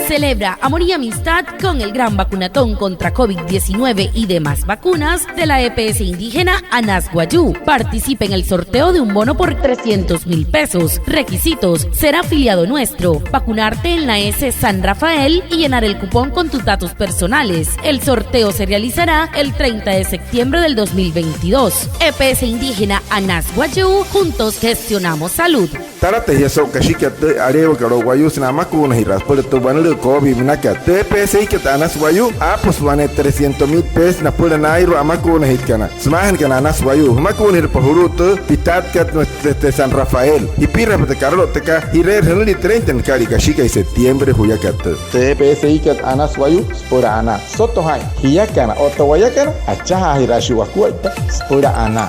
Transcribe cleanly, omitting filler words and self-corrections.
Celebra amor y amistad con el gran vacunatón contra COVID-19 y demás vacunas de la EPS indígena Anas Guayú. Participe en el sorteo de un bono por 300,000 pesos. Requisitos: ser afiliado nuestro, vacunarte en la S San Rafael y llenar el cupón con tus datos personales. El sorteo se realizará el 30 de septiembre del 2022. EPS indígena Anas Guayú, juntos gestionamos salud. Tarate ya so kashika te areo karo guayu sinama kuna hiras por tu banul COVID minaka te pese que Anas Guayú pues vane 300,000 pesos na pura nairo amakuna hitkana smahan kana Anas Guayú makuna hir pahuruto pitat kat de San Rafael y pirra de Carlos teca y re renli 30 en cari kashika y septiembre huyakat te pese que Anas Guayú spora ana soto hai hiyakana otawayakana achaha hirashi wakuita spora ana